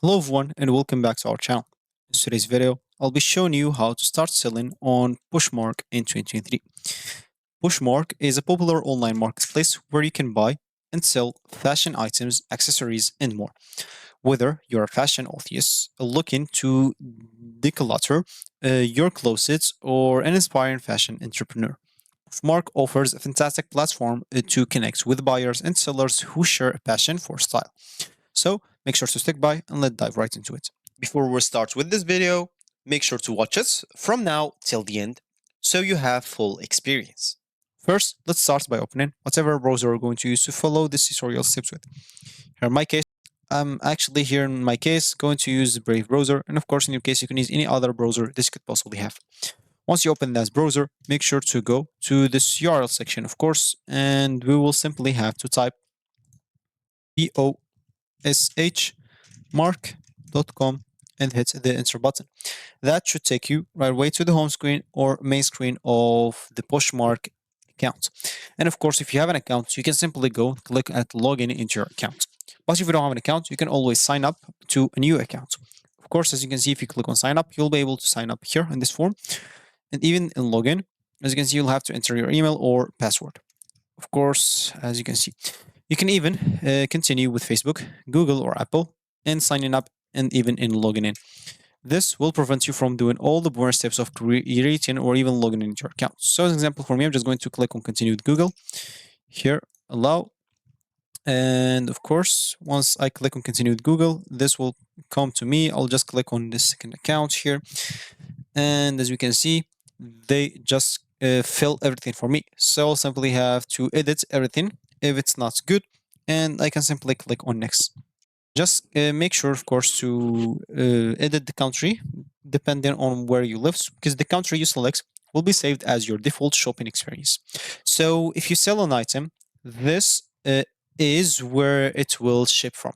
Hello everyone and welcome back to our channel. In today's video, I'll be showing you how to start selling on Poshmark in 2023. Poshmark is a popular online marketplace where you can buy and sell fashion items, accessories, and more. Whether you're a fashion enthusiast looking to declutter your closets or an inspiring fashion entrepreneur, Poshmark offers a fantastic platform to connect with buyers and sellers who share a passion for style. So make sure to stick by and let's dive right into it. Before we start with this video, make sure to watch us from now till the end so you have full experience. First, let's start by opening whatever browser we're going to use to follow this tutorial steps with. Here in my case, I'm actually here in my case going to use Brave browser, and of course in your case you can use any other browser this could possibly have. Once you open that browser, make sure to go to this URL section, of course, and we will simply have to type poshmark.com and hit the enter button. That should take you right away to the home screen or main screen of the Poshmark account. And of course, if you have an account, you can simply go click at login into your account. But if you don't have an account, you can always sign up to a new account. Of course, as you can see, if you click on sign up, you'll be able to sign up here in this form. And even in login, as you can see, you'll have to enter your email or password. Of course, as you can see, you can even continue with Facebook, Google, or Apple and signing up and even in logging in. This will prevent you from doing all the bonus steps of creating or even logging into your account. So as an example for me, I'm just going to click on continue with Google. Here, allow. And of course, once I click on continue with Google, this will come to me. I'll just click on the second account here. And as we can see, they just fill everything for me. So I'll simply have to edit everything if it's not good. And I can simply click on next. Just make sure, of course, to edit the country depending on where you live, because the country you select will be saved as your default shopping experience. So if you sell an item, this is where it will ship from.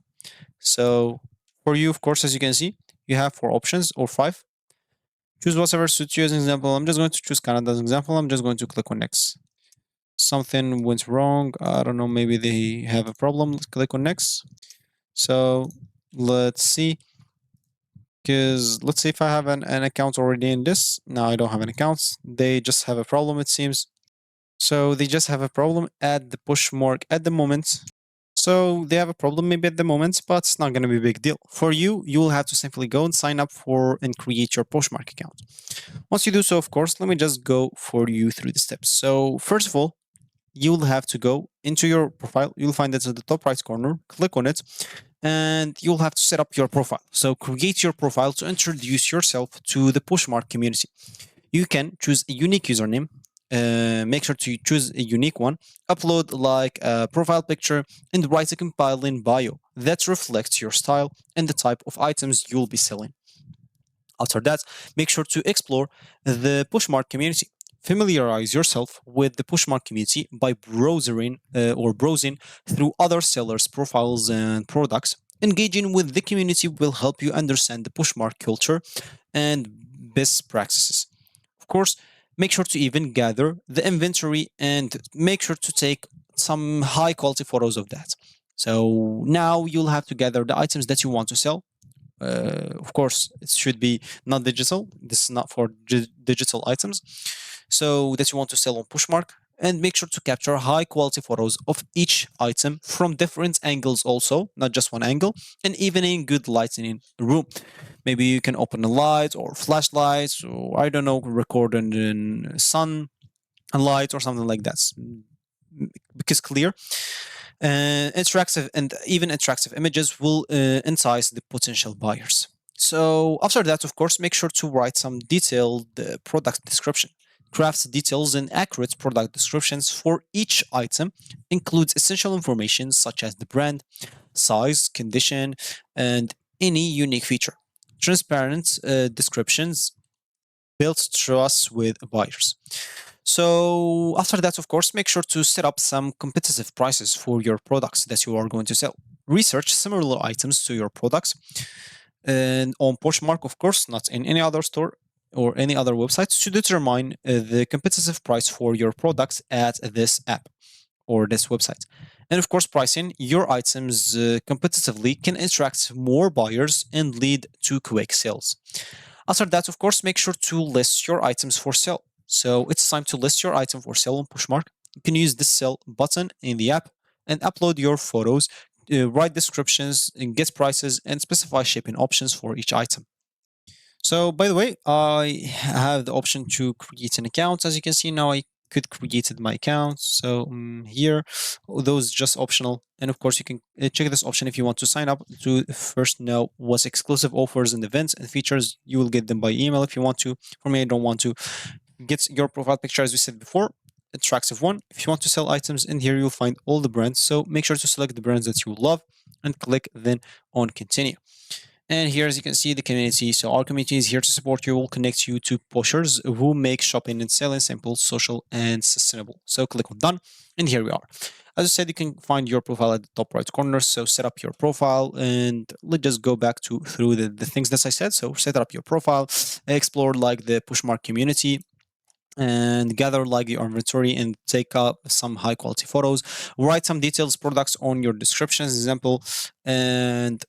So for you, of course, as you can see, you have 4 options or 5. Choose whatever suits you. As an example, I'm just going to choose Canada as an example. I'm just going to click on next. Something went wrong. I don't know, maybe they have a problem. Let's click on next. So let's see, because let's say if I have an account already in this. Now I don't have an account. They just have a problem, it seems. So they just have a problem at the Poshmark at the moment. So they have a problem maybe at the moment, but it's not going to be a big deal. For you, you will have to simply go and sign up for and create your Poshmark account. Once you do so, of course, let me just go for you through the steps. So first of all, you'll have to go into your profile. You'll find it at the top right corner. Click on it and you'll have to set up your profile. So create your profile to introduce yourself to the Poshmark community. You can choose a unique username. Make sure to choose a unique one. Upload like a profile picture and write a compelling bio that reflects your style and the type of items you'll be selling. After that, make sure to explore the Poshmark community. Familiarize yourself with the Poshmark community by browsing through other sellers' profiles and products. Engaging with the community will help you understand the Poshmark culture and best practices. Of course, make sure to even gather the inventory and make sure to take some high quality photos of that. So now you'll have to gather the items that you want to sell. Of course, it should be not digital. This is not for digital items. So that you want to sell on Poshmark, and make sure to capture high quality photos of each item from different angles also, not just one angle, and even in good lighting in the room. Maybe you can open a light or flashlights, or I don't know, record in sun and light or something like that. Because clear interactive and even attractive images will entice the potential buyers. So after that, of course, make sure to write some detailed product description. Craft details and accurate product descriptions for each item. Includes essential information such as the brand, size, condition, and any unique feature. Transparent descriptions build trust with buyers. So after that, of course, make sure to set up some competitive prices for your products that you are going to sell. Research similar items to your products and on Poshmark, of course, not in any other store or any other website, to determine the competitive price for your products at this app or this website. And of course, pricing your items competitively can attract more buyers and lead to quick sales. After that, of course, make sure to list your items for sale. So it's time to list your item for sale on Poshmark. You can use the sell button in the app and upload your photos, write descriptions, and get prices and specify shipping options for each item. So by the way, I have the option to create an account. As you can see now, I could created my account. So here, those just optional. And of course, you can check this option if you want to sign up to first know what's exclusive offers and events and features. You will get them by email if you want to. For me, I don't want to. Get your profile picture as we said before. Attractive one. If you want to sell items in here, you'll find all the brands. So make sure to select the brands that you love and click then on continue. And here, as you can see, the community. So our community is here to support you. Will connect you to pushers who make shopping and selling simple, social, and sustainable. So click on done, and here we are. As I said, you can find your profile at the top right corner. So set up your profile, and let's just go back to through the things that I said. So set up your profile, explore like the Pushmark community, and gather like your inventory and take up some high quality photos. Write some details products on your descriptions example, and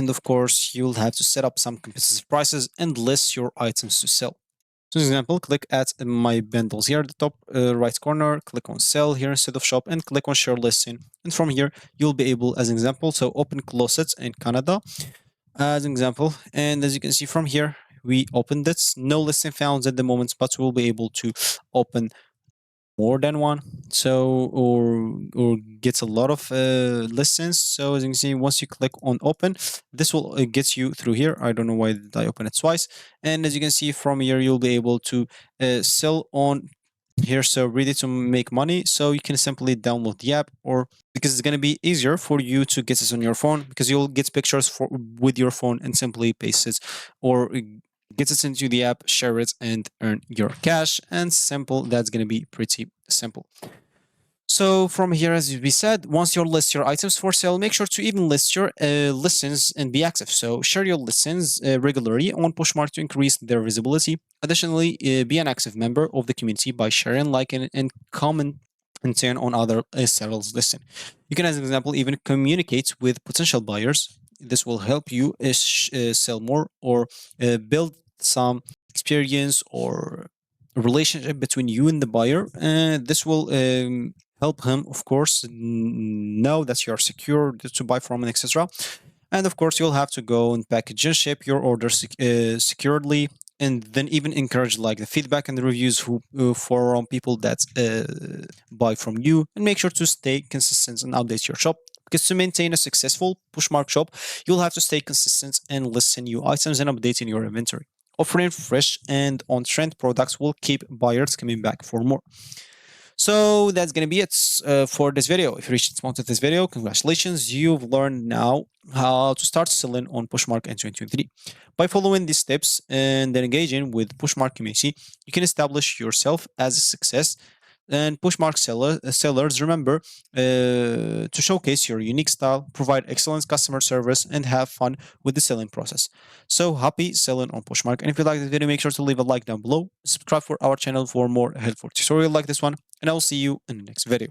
of course, you'll have to set up some competitive prices and list your items to sell. So, for example, click at my bundles here at the top right corner, click on sell here instead of shop, and click on share listing. And from here, you'll be able, as an example, so open closets in Canada as an example. And as you can see from here, we opened it. No listing found at the moment, but we'll be able to open more than one, so or gets a lot of listens. So as you can see, once you click on open, this will get you through here. I don't know why did I open it twice. And as you can see from here, you'll be able to sell on here, so ready to make money. So you can simply download the app, or because it's going to be easier for you to get this on your phone, because you'll get pictures for with your phone and simply paste it, or get it into the app, share it, and earn your cash. And simple, that's going to be pretty simple. So from here, as we said, once you list your items for sale, make sure to even list your listens and be active. So share your listens regularly on Poshmark to increase their visibility. Additionally, be an active member of the community by sharing, liking, and comment and turn on other sellers listen. You can, as an example, even communicate with potential buyers. This will help you sell more or build some experience or a relationship between you and the buyer. And this will help him, of course, know that you are secure to buy from and etc. And of course, you'll have to go and package and ship your order securely, and then even encourage like the feedback and the reviews who from people that buy from you, and make sure to stay consistent and update your shop. Because to maintain a successful Pushmark shop, you'll have to stay consistent and list new items and updating your inventory. Offering fresh and on-trend products will keep buyers coming back for more. So that's going to be it for this video. If you reached the point of this video, congratulations. You've learned now how to start selling on Poshmark in 2023. By following these steps and then engaging with Poshmark community, you can establish yourself as a success. And Poshmark sellers, remember to showcase your unique style, provide excellent customer service, and have fun with the selling process. So happy selling on Poshmark. And if you like this video, make sure to leave a like down below. Subscribe for our channel for more helpful tutorial like this one. And I will see you in the next video.